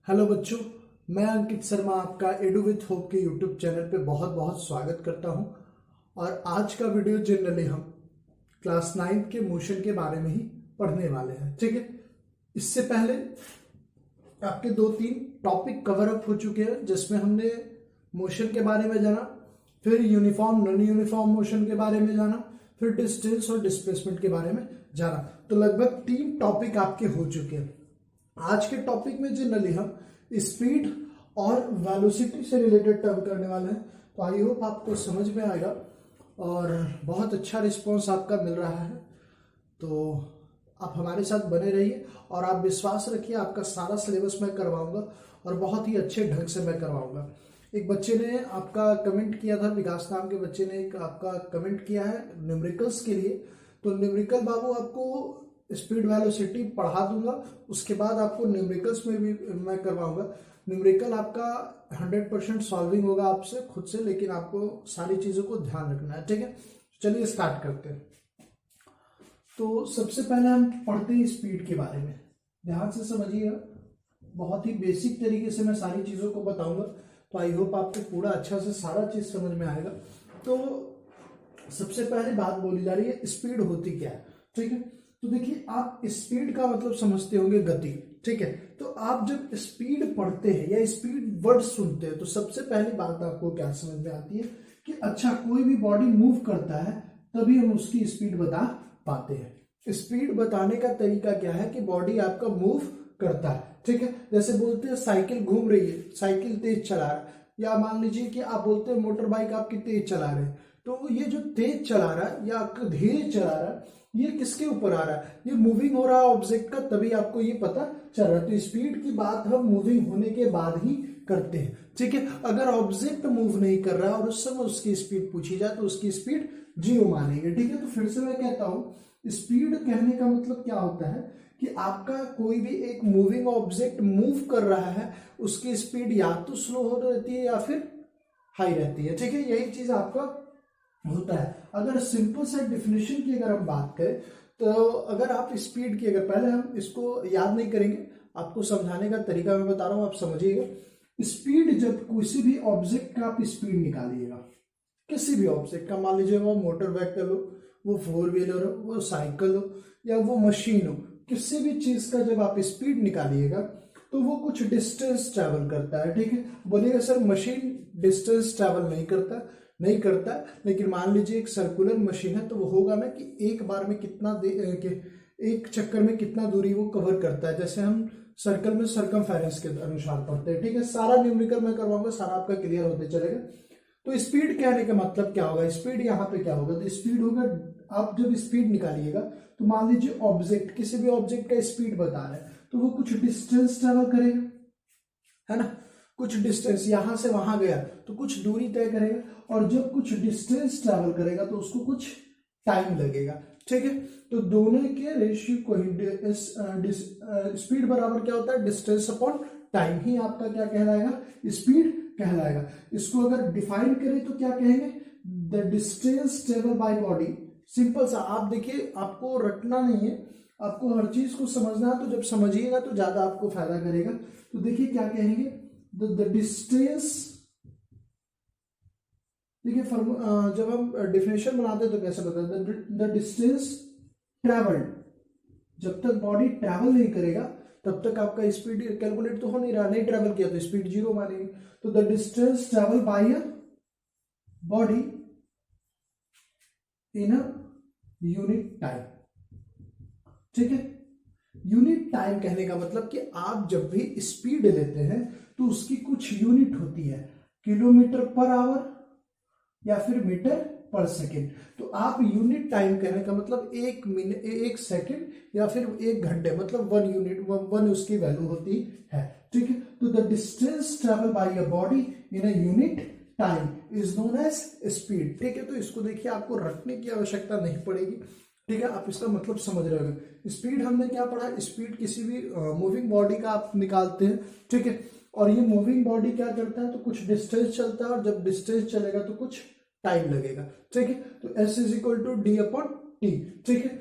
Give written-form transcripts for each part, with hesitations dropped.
Hello बच्चों, मैं अंकित शर्मा आपका एडू विथ होप के यूट्यूब चैनल पे बहुत बहुत स्वागत करता हूं। और आज का वीडियो जनरली हम क्लास 9 के मोशन के बारे में ही पढ़ने वाले हैं। ठीक है, इससे पहले आपके 2-3 टॉपिक कवर अप हो चुके हैं जिसमें हमने मोशन के बारे में जाना, फिर यूनिफॉर्म नॉन यूनिफॉर्म मोशन के बारे में जाना, फिर डिस्टेंस और डिस्प्लेसमेंट के बारे में जाना। तो लगभग 3 टॉपिक आपके हो चुके हैं। आज के टॉपिक में जनरली हम स्पीड और वेलोसिटी से रिलेटेड टर्म करने वाले हैं। तो आई होप आपको समझ में आएगा और बहुत अच्छा रिस्पॉन्स आपका मिल रहा है। तो आप हमारे साथ बने रहिए और आप विश्वास रखिए, आपका सारा सिलेबस मैं करवाऊंगा और बहुत ही अच्छे ढंग से मैं करवाऊंगा। एक बच्चे ने आपका कमेंट किया था, विकास नाम के बच्चे ने एक आपका कमेंट किया है न्यूमेरिकल्स के लिए। तो न्यूमेरिकल बाबू आपको स्पीड वेलोसिटी पढ़ा दूंगा, उसके बाद आपको न्यूमेरिकल्स में भी मैं करवाऊंगा। न्यूमेरिकल आपका 100% सॉल्विंग होगा आपसे खुद से, लेकिन आपको सारी चीजों को ध्यान रखना है। ठीक है, चलिए स्टार्ट करते हैं। तो सबसे पहले हम पढ़ते हैं स्पीड के बारे में। ध्यान से समझिएगा, बहुत ही बेसिक तरीके से मैं सारी चीजों को बताऊंगा। तो आई होप आपको पूरा अच्छा से सारा चीज समझ में आएगा। तो सबसे पहले बात बोली जा रही है स्पीड होती क्या है। ठीक है, तो देखिए, आप स्पीड का मतलब समझते होंगे गति। ठीक है, तो आप जब स्पीड पढ़ते हैं या स्पीड वर्ड सुनते हैं तो सबसे पहली बात आपको क्या समझ में आती है कि अच्छा, कोई भी बॉडी मूव करता है तभी हम उसकी स्पीड बता पाते हैं। स्पीड बताने का तरीका क्या है कि बॉडी आपका मूव करता है। ठीक है, जैसे बोलते हैं साइकिल घूम रही है, साइकिल तेज चला रहा है, या मान लीजिए कि आप बोलते हैं मोटर बाइक आपकी तेज चला रहे हैं। तो ये जो तेज चला रहा है या धीरे चला रहा है, ये किसके ऊपर आ रहा है? ये मूविंग हो रहा है ऑब्जेक्ट का, तभी आपको ये पता चल रहा है। तो स्पीड की बात हम मूविंग होने के बाद ही करते हैं। ठीक है, अगर ऑब्जेक्ट मूव नहीं कर रहा है और उस समय उसकी स्पीड पूछी जाए तो उसकी स्पीड 0 मानेंगे। ठीक है, तो फिर से मैं कहता हूं, स्पीड कहने का मतलब क्या होता है कि आपका कोई भी एक मूविंग ऑब्जेक्ट मूव कर रहा है, उसकी स्पीड या तो स्लो हो रहती है या फिर हाई रहती है। ठीक है, यही चीज आपका होता है। अगर सिंपल से डेफिनेशन की अगर हम बात करें तो अगर आप स्पीड की, अगर पहले हम इसको याद नहीं करेंगे, आपको समझाने का तरीका मैं बता रहा हूं, आप समझिएगा। स्पीड, जब किसी भी ऑब्जेक्ट का आप स्पीड निकालिएगा, किसी भी ऑब्जेक्ट का, मान लीजिए वो मोटर व्हीकल हो, वो 4 व्हीलर हो, वो साइकिल हो या वो मशीन हो, किसी भी चीज का जब आप स्पीड निकालिएगा तो वो कुछ डिस्टेंस ट्रेवल करता है। ठीक है, बोलिएगा सर मशीन डिस्टेंस ट्रेवल नहीं करता, लेकिन मान लीजिए एक सर्कुलर मशीन है तो वो होगा ना कि एक बार में एक चक्कर में कितना दूरी वो कवर करता है। जैसे हम सर्कल में सर्कमफेरेंस के अनुसार पढ़ते हैं। ठीक है, सारा न्यूमेरिकल मैं करवाऊंगा, सारा आपका क्लियर होते चलेगा। तो स्पीड कहने का मतलब क्या होगा? स्पीड यहाँ पे क्या होगा? तो स्पीड होगा, आप जब स्पीड निकालिएगा तो मान लीजिए ऑब्जेक्ट, किसी भी ऑब्जेक्ट का स्पीड बता रहा है तो वो कुछ डिस्टेंस ट्रेवल करेगा, है ना, कुछ डिस्टेंस, यहां से वहां गया तो कुछ दूरी तय करेगा, और जब कुछ डिस्टेंस ट्रैवल करेगा तो उसको कुछ टाइम लगेगा। ठीक है, तो दोनों के रेशियो को ही स्पीड बराबर क्या होता है? डिस्टेंस अपॉन टाइम ही आपका क्या कहलाएगा? स्पीड कहलाएगा। इसको अगर डिफाइन करें तो क्या कहेंगे? The distance travel by body. Simple सा, आप देखिए, आपको रटना नहीं है, आपको हर चीज को समझना है। तो जब समझिएगा तो ज्यादा आपको फायदा करेगा। तो देखिए क्या कहेंगे, द डिस्टेंस, देखिए जब हम डेफिनेशन बनाते हैं तो कैसे बताते हैं? द डिस्टेंस ट्रेवल्ड, जब तक बॉडी ट्रैवल नहीं करेगा तब तक आपका स्पीड कैलकुलेट तो हो नहीं रहा, नहीं ट्रैवल किया तो स्पीड 0 मानेंगे। तो the distance travel by a body in a unit time. ठीक है, यूनिट टाइम कहने का मतलब कि आप जब भी स्पीड लेते हैं तो उसकी कुछ यूनिट होती है, किलोमीटर पर आवर या फिर मीटर पर सेकेंड। तो आप यूनिट टाइम कहने का मतलब 1 मिनट, 1 सेकेंड या फिर 1 घंटे, मतलब 1 यूनिट, 1 उसकी वैल्यू होती है। ठीक है, तो the distance travel by a body in a unit time is known as speed. ठीक है, तो इसको देखिए, आपको रटने की आवश्यकता नहीं पड़ेगी। ठीक है, आप इसका मतलब समझ रहे होंगे। स्पीड हमने क्या पढ़ा? स्पीड किसी भी मूविंग बॉडी का आप निकालते हैं। ठीक है, और ये मूविंग बॉडी क्या करता है? तो कुछ डिस्टेंस चलता है, और जब डिस्टेंस चलेगा तो कुछ टाइम लगेगा। ठीक है, तो S is equal to D upon T. ठीक है,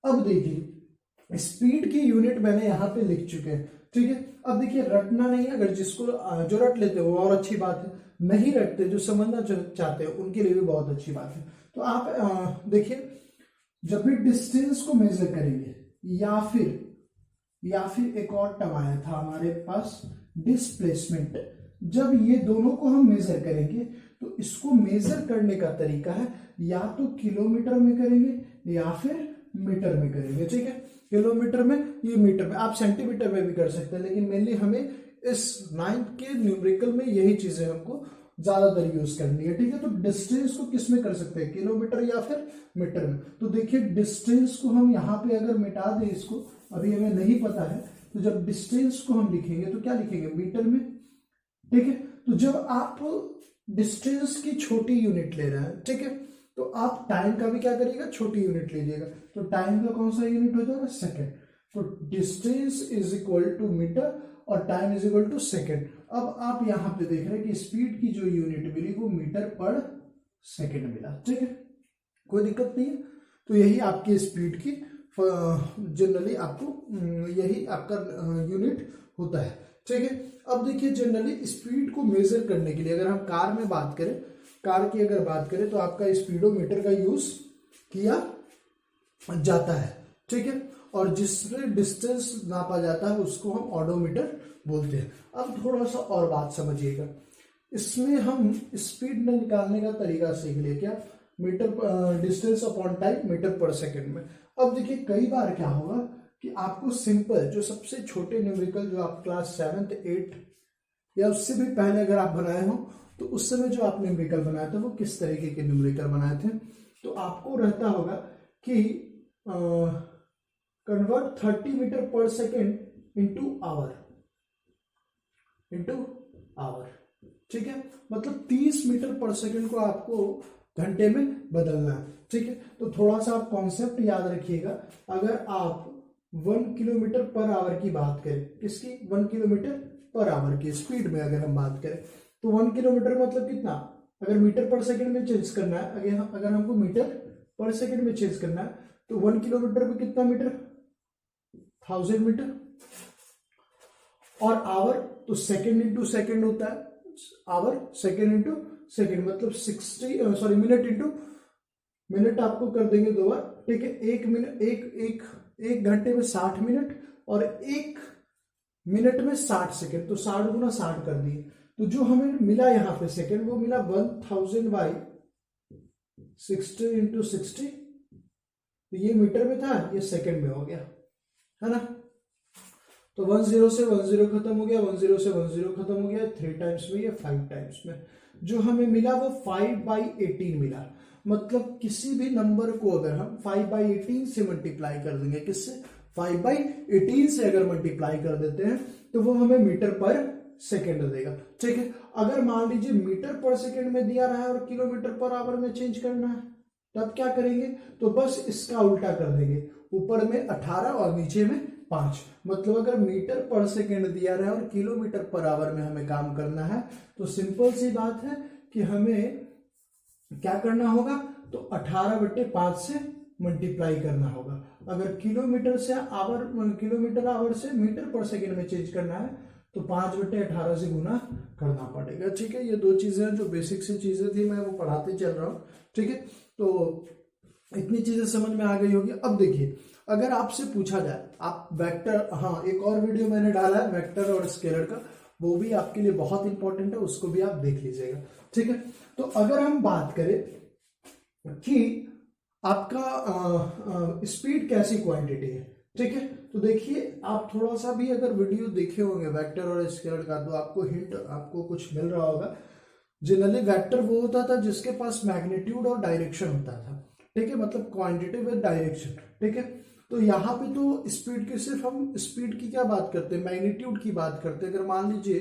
अब देखिए, स्पीड की यूनिट मैंने यहां पे लिख चुके हैं। ठीक है। अब देखिए रटना नहीं है, अगर जिसको जो रट लेते हैं वो और अच्छी बात है, नहीं रटते जो समझना चाहते हैं उनके लिए भी बहुत अच्छी बात है। तो आप देखिए जब भी डिस्टेंस को मेजर करेंगे या फिर एक और टर्म आया था हमारे पास डिस्प्लेसमेंट, जब ये दोनों को हम मेजर करेंगे तो इसको मेजर करने का तरीका है या तो किलोमीटर में करेंगे या फिर मीटर में करेंगे। ठीक है, किलोमीटर में, ये मीटर में, आप सेंटीमीटर में भी कर सकते हैं, लेकिन मेनली हमें इस 9th के न्यूमेरिकल में यही चीजें हमको ज्यादातर यूज करनी है। ठीक है, तो डिस्टेंस को किस में कर सकते हैं, किलोमीटर या फिर मीटर में। तो देखिए डिस्टेंस को हम यहाँ पे अगर मिटा दें, इसको अभी हमें नहीं पता है, तो जब डिस्टेंस को हम लिखेंगे तो क्या लिखेंगे, मीटर में। ठीक है, तो जब आप डिस्टेंस की छोटी यूनिट ले रहे हैं, ठीक है, तो आप टाइम का भी क्या करिएगा, छोटी यूनिट लीजिएगा। तो टाइम का कौन सा यूनिट हो जाएगा, सेकेंड। तो distance is equal to metre और time is equal to second. अब आप यहां पे देख रहे हैं कि स्पीड की जो यूनिट मिली वो मीटर पर सेकेंड मिला। ठीक है, कोई दिक्कत नहीं है। तो यही आपकी स्पीड की जनरली आपको यही आपका यूनिट होता है। ठीक है, अब देखिए जनरली स्पीड को मेजर करने के लिए अगर हम कार में बात करें, कार की अगर बात करें तो आपका स्पीडोमीटर का यूज किया जाता है। ठीक है, और जिससे डिस्टेंस नापा जाता है उसको हम ऑडोमीटर बोलते हैं। अब थोड़ा सा और बात समझिएगा, इसमें हम स्पीड निकालने का तरीका सीख लिया, क्या, metre distance upon time metre per second में। अब देखिए कई बार क्या होगा कि आपको सिंपल जो सबसे छोटे न्यूमेरिकल जो आप क्लास 7th 8th या उससे भी पहले अगर आप बनाए हो, तो उस समय जो आपने न्यूमेरिकल बनाया था वो किस तरीके के न्यूमेरिकल बनाए थे। तो आपको रहता होगा कि convert 30 metre per second into our. ठीक है, मतलब 30 मीटर पर सेकेंड को आपको घंटे में बदलना है। ठीक है, तो थोड़ा सा आप कॉन्सेप्ट याद रखिएगा। अगर आप 1 किलोमीटर पर आवर की बात करें, किसकी, 1 किलोमीटर पर आवर की स्पीड में अगर हम बात करें, तो 1 किलोमीटर मतलब कितना, अगर मीटर पर सेकंड में चेंज करना है, अगर हमको मीटर पर सेकंड में चेंज करना है, तो 1 किलोमीटर में कितना मीटर, 1000 मीटर। और आवर तो सेकंड इंटू सेकंड होता है, आवर सेकंड इंटू सेकंड मतलब 60 मिनट इंटू मिनट आपको कर देंगे 2 बार। ठीक है, एक घंटे में 60 मिनट और 1 मिनट में 60 सेकंड, तो 60 गुना 60 कर दिए। तो जो हमें मिला यहाँ पे सेकंड, वो मिला 1000 बाई 60 इंटू 60। तो ये मीटर में था, ये सेकंड में हो गया, है ना। तो 10 से 10 खत्म हो गया, 10 से 10 खत्म हो गया, 3 टाइम्स में, ये 5 टाइम्स में। जो हमें मिला वो 5/18 मिला। मतलब किसी भी नंबर को अगर हम 5/18 से मल्टीप्लाई कर देंगे, किससे, 5/18 से अगर मल्टीप्लाई कर देते हैं तो वो हमें मीटर पर सेकेंड देगा। ठीक है, अगर मान लीजिए मीटर पर सेकेंड में दिया रहा है और किलोमीटर पर आवर में चेंज करना है, तब क्या करेंगे, तो बस इसका उल्टा कर देंगे, ऊपर में 18 और नीचे में 5। मतलब अगर मीटर पर सेकेंड दिया रहा है और किलोमीटर पर आवर में हमें काम करना है, तो सिंपल सी बात है कि हमें क्या करना होगा, तो 18/5 से मल्टीप्लाई करना होगा। अगर किलोमीटर आवर से मीटर पर सेकेंड में चेंज करना है तो 5/18 से गुना करना पड़ेगा। ठीक है, ये 2 चीजें जो बेसिक सी चीजें थी मैं वो पढ़ाते चल रहा हूँ। ठीक है, तो इतनी चीजें समझ में आ गई होगी। अब देखिए अगर आपसे पूछा जाए, आप वेक्टर, हाँ एक और वीडियो मैंने डाला है वेक्टर और स्केलर का, वो भी आपके लिए बहुत इंपॉर्टेंट है, उसको भी आप देख लीजिएगा। ठीक है, तो अगर हम बात करें कि आपका स्पीड कैसी क्वांटिटी है, ठीक है, तो देखिए आप थोड़ा सा भी अगर वीडियो देखे होंगे वेक्टर और स्केलर का, तो आपको हिंट आपको कुछ मिल रहा होगा। जनरली वेक्टर वो होता था जिसके पास मैग्नीट्यूड और डायरेक्शन होता था। ठीक है, मतलब क्वांटिटी विद डायरेक्शन। ठीक है, तो यहाँ पे तो स्पीड की सिर्फ हम स्पीड की क्या बात करते हैं, मैग्नीट्यूड की बात करते हैं। अगर मान लीजिए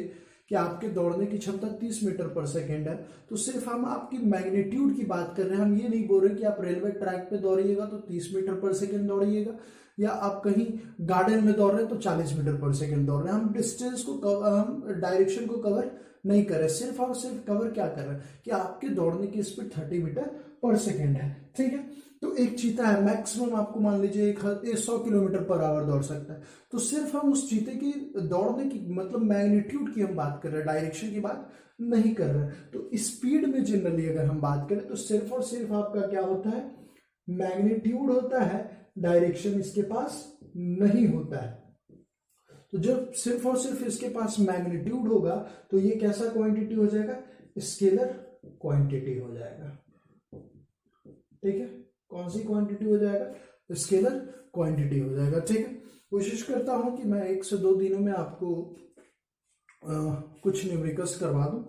कि आपके दौड़ने की क्षमता 30 मीटर पर सेकेंड है, तो सिर्फ हम आपकी मैग्नीट्यूड की बात कर रहे हैं। हम ये नहीं बोल रहे कि आप रेलवे ट्रैक पे दौड़िएगा तो 30 मीटर पर सेकेंड दौड़िएगा, या आप कहीं गार्डन में दौड़ रहे हैं तो 40 मीटर पर सेकेंड दौड़ रहे हैं। हम डिस्टेंस को हम डायरेक्शन को कवर नहीं कर रहे, सिर्फ और सिर्फ कवर क्या कर रहे हैं कि आपके दौड़ने की स्पीड 30 मीटर पर सेकेंड है। ठीक है, तो एक चीता है मैक्सिमम आपको मान लीजिए 100 किलोमीटर पर आवर दौड़ सकता है। तो सिर्फ हम उस चीते की दौड़ने की मतलब मैग्नीट्यूड की हम बात कर रहे हैं, डायरेक्शन की बात नहीं कर रहे हैं। तो स्पीड में जनरली अगर हम बात करें तो सिर्फ और सिर्फ आपका क्या होता है, मैग्नीट्यूड होता है, डायरेक्शन इसके पास नहीं होता है। तो जब सिर्फ और सिर्फ इसके पास मैग्नीट्यूड होगा तो ये कैसा क्वांटिटी हो जाएगा, स्केलर क्वांटिटी हो जाएगा। ठीक है, कौन सी क्वांटिटी हो जाएगा, स्केलर क्वांटिटी हो जाएगा। ठीक है, कोशिश करता हूं कि मैं 1 से 2 दिनों में आपको कुछ न्यूमेरिकल्स करवा दूं,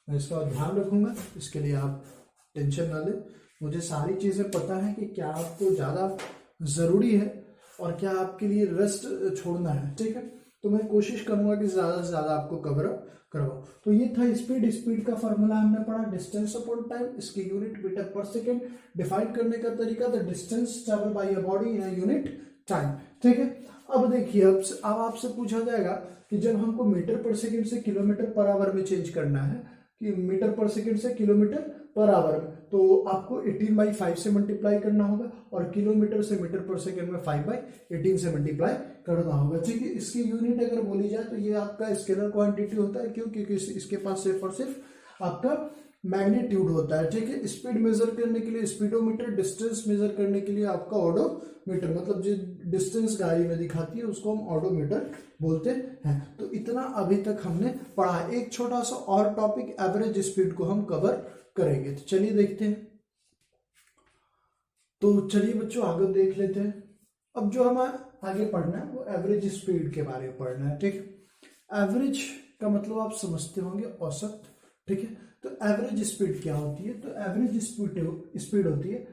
मैं इसका ध्यान रखूंगा। इसके लिए आप टेंशन ना लें, मुझे सारी चीजें पता है कि क्या आपको ज्यादा जरूरी है और क्या आपके लिए रेस्ट छोड़ना है। ठीक है, तो मैं कोशिश करूंगा कि ज्यादा से ज्यादा आपको कवर अप करवाऊं। तो ये था स्पीड। स्पीड का फॉर्मूला हमने पढ़ा, डिस्टेंस अपॉन टाइम, इसकी unit metre per second, define करने का तरीका the distance travel by a body in a unit time. ठीक है, अब देखिए, अब आपसे पूछा जाएगा कि जब हमको मीटर पर सेकेंड से किलोमीटर पर आवर में चेंज करना है, कि मीटर पर सेकेंड से किलोमीटर पर आवर में, तो आपको 18/5 से मल्टीप्लाई करना होगा और किलोमीटर से मीटर पर सेकेंड में 5/18 से मल्टीप्लाई करना होगा। ठीक है, इसकी यूनिट अगर बोली जाए तो ये आपका स्केलर क्वांटिटी होता है। क्यों? क्योंकि इसके पास सिर्फ और सिर्फ आपका मैग्नीट्यूड होता है। ठीक है, स्पीड मेजर करने के लिए स्पीडोमीटर, डिस्टेंस मेजर करने के लिए आपका ऑडोमीटर, मतलब जो डिस्टेंस गाड़ी में दिखाती है उसको हम ऑडोमीटर बोलते हैं। तो इतना अभी तक हमने पढ़ा। एक छोटा सा और टॉपिक एवरेज स्पीड को हम कवर करेंगे, तो चलिए देखते हैं। तो चलिए बच्चों आगे देख लेते हैं। अब जो हमें आगे पढ़ना है वो एवरेज स्पीड के बारे में पढ़ना है। ठीक है, एवरेज का मतलब आप समझते होंगे औसत। ठीक है, तो एवरेज स्पीड क्या होती है, तो एवरेज स्पीड होती है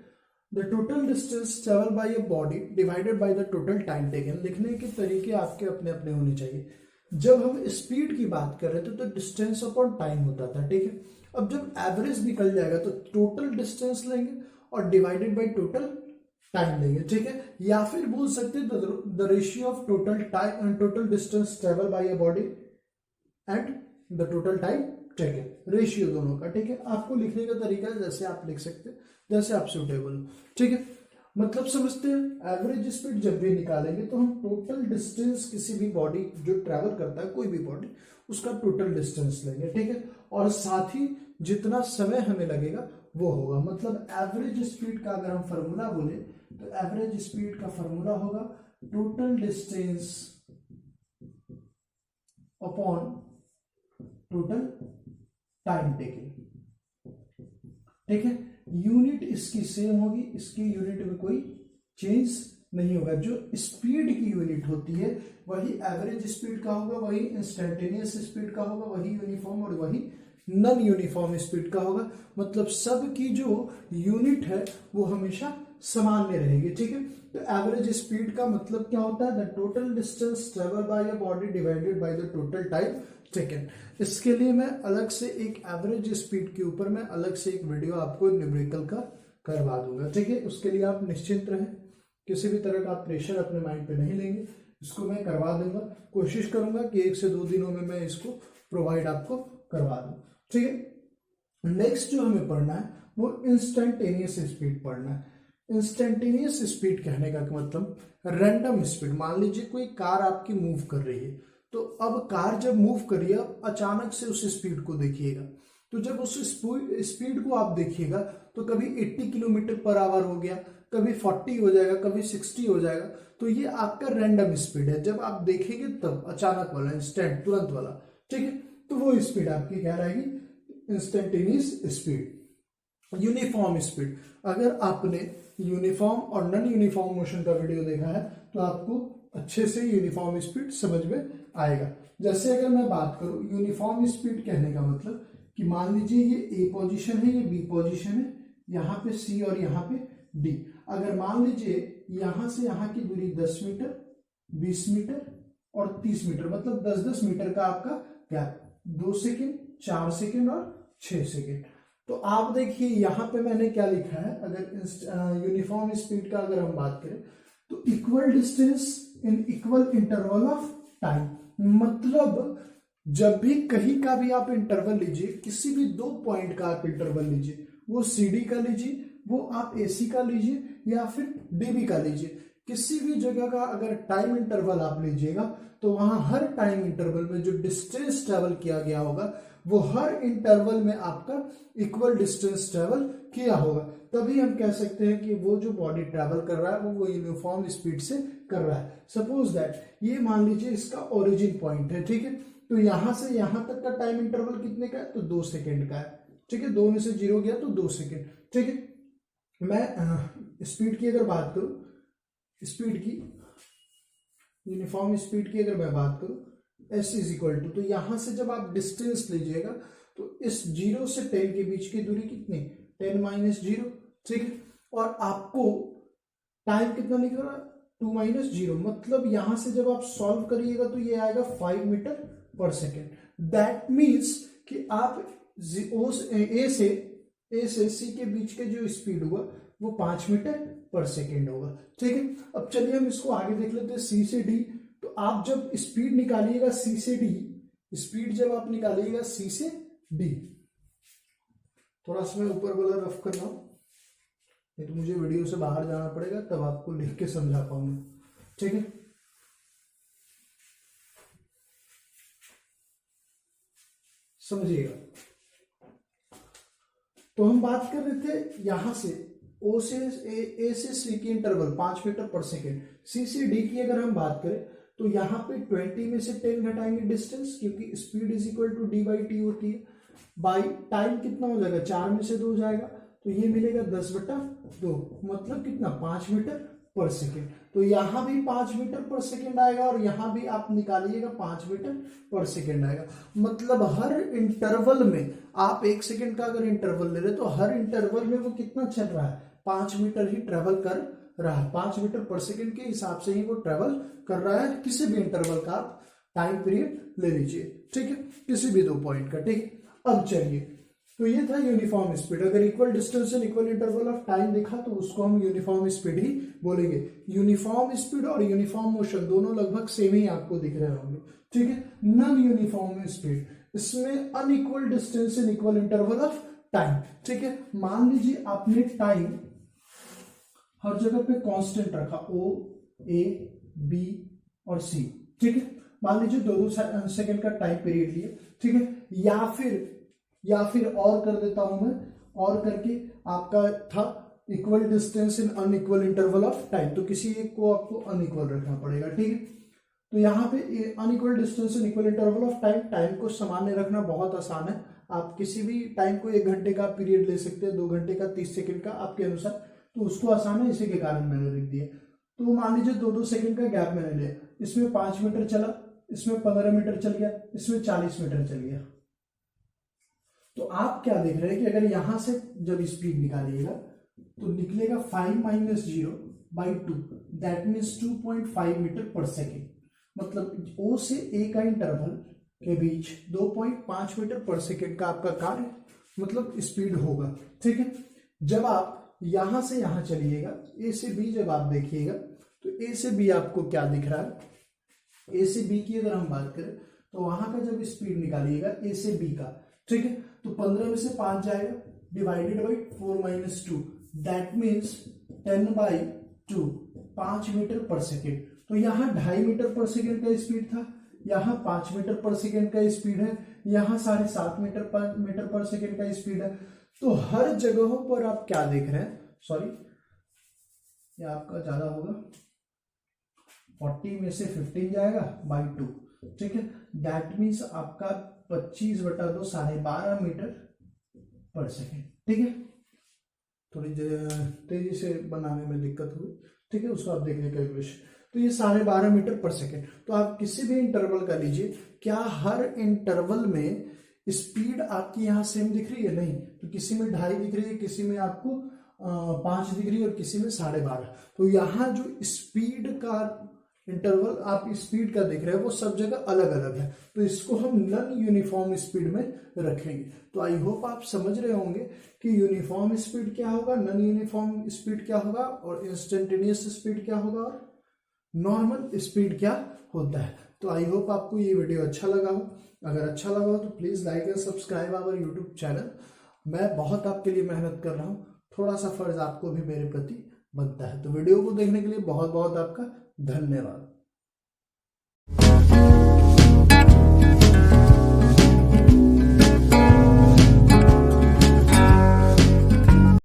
the total distance travel by a body divided by the total time taken. लिखने के तरीके आपके अपने अपने होने चाहिए। जब हम स्पीड की बात कर रहे थे तो डिस्टेंस अपॉन टाइम होता था। ठीक है, अब जब एवरेज निकल जाएगा तो टोटल डिस्टेंस लेंगे और डिवाइडेड बाय टोटल टाइम लेंगे। ठीक है, या फिर बोल सकते हैं the ratio of total time and total distance travel by a body and the total time taken, ratio दोनों का। ठीक है, आपको लिखने का तरीका जैसे आप लिख सकते हैं, जैसे आप सुटेबल हो। ठीक है, मतलब समझते हैं, एवरेज स्पीड जब भी निकालेंगे तो हम टोटल डिस्टेंस किसी भी बॉडी जो ट्रैवल करता है, कोई भी बॉडी, उसका टोटल डिस्टेंस लेंगे। ठीक है, और साथ ही जितना समय हमें लगेगा वो होगा। मतलब एवरेज स्पीड का अगर हम फॉर्मूला बोले तो एवरेज स्पीड का फॉर्मूला होगा total distance upon total time taken. ठीक है, यूनिट इसकी सेम होगी, इसकी यूनिट में कोई चेंज नहीं होगा। जो स्पीड की यूनिट होती है वही एवरेज स्पीड का होगा, वही इंस्टेंटेनियस स्पीड का होगा, वही यूनिफॉर्म और वही नॉन यूनिफॉर्म स्पीड का होगा। मतलब सब की जो यूनिट है वो हमेशा सामान्य रहेगी। ठीक है, तो एवरेज स्पीड का मतलब क्या होता है, the total distance travel by a body divided by the total time taken. इसके लिए मैं अलग से एक एवरेज स्पीड के ऊपर मैं अलग से एक वीडियो आपको न्यूमेरिकल का करवा दूंगा। ठीक है, उसके लिए आप निश्चिंत रहें, किसी भी तरह का प्रेशर अपने माइंड पे नहीं लेंगे, इसको मैं करवा दूंगा। कोशिश करूंगा कि 1 से 2 दिनों में मैं इसको प्रोवाइड आपको करवा दूं। ठीक है, नेक्स्ट जो हमें पढ़ना है वो इंस्टेंटेनियस स्पीड पढ़ना है। इंस्टेंटेनियस स्पीड कहने का मतलब रैंडम स्पीड। मान लीजिए कोई कार आपकी मूव कर रही है, तो अब कार जब मूव कर रही है, अचानक से उस स्पीड को देखिएगा, तो जब उस स्पीड को आप देखिएगा तो कभी 80 किलोमीटर पर आवर हो गया, कभी 40 हो जाएगा, कभी 60 हो जाएगा। तो ये आपका रैंडम स्पीड है, जब आप देखेंगे तब अचानक वाला, इंस्टेंट, तुरंत वाला। ठीक है, तो वो स्पीड आपकी क्या रहेगी, इंस्टेंटेनियस स्पीड। यूनिफॉर्म स्पीड, अगर आपने यूनिफॉर्म और नॉन यूनिफॉर्म मोशन का वीडियो देखा है तो आपको अच्छे से यूनिफॉर्म स्पीड समझ में आएगा। जैसे अगर मैं बात करूं यूनिफॉर्म स्पीड कहने का मतलब कि मान लीजिए ये ए पोजीशन है, ये बी पोजीशन है, यहाँ पे सी और यहाँ पे डी। अगर मान लीजिए यहां से यहाँ की दूरी 10 मीटर, 20 मीटर और 30 मीटर, मतलब 10-10 मीटर का आपका गैप, 2 सेकेंड, 4 सेकेंड और 6 सेकेंड। तो आप देखिए यहाँ पे मैंने क्या लिखा है, अगर यूनिफॉर्म स्पीड का अगर हम बात करें तो equal distance in equal interval of time. मतलब जब भी कहीं का भी आप इंटरवल लीजिए, किसी भी 2 पॉइंट का आप इंटरवल लीजिए, वो CD का लीजिए, वो आप AC का लीजिए या फिर dB का लीजिए, किसी भी जगह का अगर टाइम इंटरवल आप लीजिएगा तो वहां हर टाइम इंटरवल में जो डिस्टेंस ट्रेवल किया गया होगा वो हर इंटरवल में आपका इक्वल डिस्टेंस ट्रेवल किया होगा, तभी हम कह सकते हैं कि वो जो बॉडी ट्रेवल कर रहा है वो यूनिफॉर्म स्पीड से कर रहा है। सपोज दैट ये मान लीजिए इसका ओरिजिन पॉइंट है, ठीक है, तो यहां से यहां तक का टाइम इंटरवल कितने का है, तो 2 सेकेंड का है, ठीक है, 2 में से 0 गया तो 2 सेकेंड, ठीक है। मैं स्पीड की अगर बात करूं, स्पीड की यूनिफॉर्म स्पीड की अगर मैं बात करूं, s इज इक्वल टू, तो यहां से जब आप डिस्टेंस लीजिएगा तो इस 0 से 10 के बीच की दूरी कितनी, 10 माइनस 0, ठीक है, और आपको टाइम कितना निकल रहा है, 2 माइनस 0, मतलब यहां से जब आप सॉल्व करिएगा तो ये आएगा 5 metre per second. That means कि आप ए से सी के बीच के जो स्पीड हुआ वो 5 मीटर पर सेकेंड होगा, ठीक है। अब चलिए हम इसको आगे देख लेते हैं, सी से डी। तो आप जब स्पीड निकालिएगा सी से डी, स्पीड जब आप निकालिएगा सी से डी, थोड़ा सा मैं ऊपर वाला रफ कर रहा हूं, नहीं तो मुझे वीडियो से बाहर जाना पड़ेगा, तब आपको लिख के समझा पाऊंगा, ठीक है। समझिएगा, तो हम बात कर रहे थे यहां से ओ से ए से सी की इंटरवल 5 मीटर पर सेकेंड, सी से डी की अगर हम बात करें तो यहाँ पे 20 में से 10 घटाएंगे डिस्टेंस, क्योंकि speed is equal to D by T होती है, बाई टाइम कितना हो जाएगा, 4 में से 2 जाएगा तो ये मिलेगा 10/2, मतलब कितना, 5 मीटर पर सेकेंड। तो यहां भी 5 मीटर पर सेकेंड आएगा और यहां भी आप निकालिएगा 5 मीटर पर सेकेंड आएगा, मतलब हर इंटरवल में आप 1 सेकेंड का अगर इंटरवल ले रहे तो हर इंटरवल में वो कितना चल रहा है, 5 मीटर ही ट्रेवल कर रहा है, 5 मीटर पर सेकेंड के हिसाब से ही वो ट्रेवल कर रहा है। किसी भी इंटरवल का आप टाइम पीरियड ले लीजिए, ठीक है, किसी भी 2 पॉइंट का, ठीक है। अब चलिए, तो ये था यूनिफॉर्म स्पीड। अगर equal distance and equal interval of time देखा तो उसको हम यूनिफॉर्म स्पीड ही बोलेंगे। यूनिफॉर्म स्पीड और यूनिफॉर्म मोशन दोनों लगभग सेम ही आपको दिख रहे होंगे, ठीक है। नॉन यूनिफॉर्म स्पीड, इसमें unequal distance and equal interval of time, ठीक है। मान लीजिए आपने टाइम हर जगह पे कांस्टेंट रखा, ओ, ए, बी और सी, ठीक है। मान लीजिए 2-2 सेकेंड का टाइम पीरियड लिया, ठीक है, या फिर और कर देता हूं मैं, और करके आपका था equal distance in unequal interval of time, तो किसी एक को आपको अनइक्वल रखना पड़ेगा, ठीक है। तो यहाँ पे unequal distance in equal interval of time, time को सामान्य रखना बहुत आसान है, आप किसी भी टाइम को 1 घंटे का पीरियड ले सकते हैं, 2 घंटे का, 30 सेकेंड का, आपके अनुसार, तो उसको आसान है, इसी के कारण मैंने लिख दिया। तो मान लीजिए 2-2 सेकेंड का गैप मैंने लिया, इसमें 5 मीटर चला, इसमें 15 मीटर चल गया, इसमें 40 मीटर चल गया। तो आप क्या देख रहे हैं कि अगर यहां से जब स्पीड निकालिएगा तो निकलेगा 5 minus 0 by 2, that means 2.5 metre per second, मतलब ओ से ए का इंटरवल के बीच 2.5 मीटर पर सेकेंड का आपका कार्य मतलब स्पीड होगा, ठीक है। जब आप यहां से यहां चलिएगा, ए से बी जब आप देखिएगा तो ए से बी आपको क्या दिख रहा है, ए से बी की अगर हम बात करें तो वहां का जब स्पीड निकालिएगा ए से बी का, ठीक है, तो 15 में से 5 जाएगा, divided by 4 minus 2, that means 10/2, 5 metre per second. तो यहाँ 2.5 मीटर पर सेकेंड का स्पीड था, यहाँ 5 मीटर पर सेकेंड का स्पीड है, यहाँ 7.5 मीटर पर सेकेंड का स्पीड है। तो हर जगहों पर आप क्या देख रहे हैं, सॉरी ये आपका ज्यादा होगा, 40 में से 15 जाएगा बाई 2, ठीक है, दैट मीन्स आपका 25/2 12.5 मीटर पर सेकेंड, ठीक है। थोड़ी तेजी से बनाने में दिक्कत हुई, ठीक है, उसको आप देखने कैलकुलेशन। तो ये 12.5 मीटर पर सेकेंड। तो आप किसी भी इंटरवल का लीजिए, क्या हर इंटरवल में स्पीड आपकी यहाँ सेम दिख रही है, नहीं, तो किसी में 2.5 दिख रही है, किसी में आपको 5 दिख रही है और किसी में 12.5। तो यहाँ जो स्पीड का इंटरवल आप स्पीड का देख रहे हैं वो सब जगह अलग अलग है, तो इसको हम नॉन यूनिफॉर्म स्पीड में रखेंगे। तो आई होप आप समझ रहे होंगे कि यूनिफॉर्म स्पीड क्या होगा, नॉन यूनिफॉर्म स्पीड क्या होगा, और इंस्टेंटेनियस स्पीड क्या होगा, और नॉर्मल स्पीड क्या होता है। तो आई होप आपको ये वीडियो अच्छा लगा हो। अगर अच्छा लगा हो तो please like and subscribe our YouTube channel. मैं बहुत आपके लिए मेहनत कर रहा हूँ, थोड़ा सा फर्ज आपको भी मेरे प्रति बनता है। तो वीडियो को देखने के लिए बहुत बहुत आपका धन्यवाद।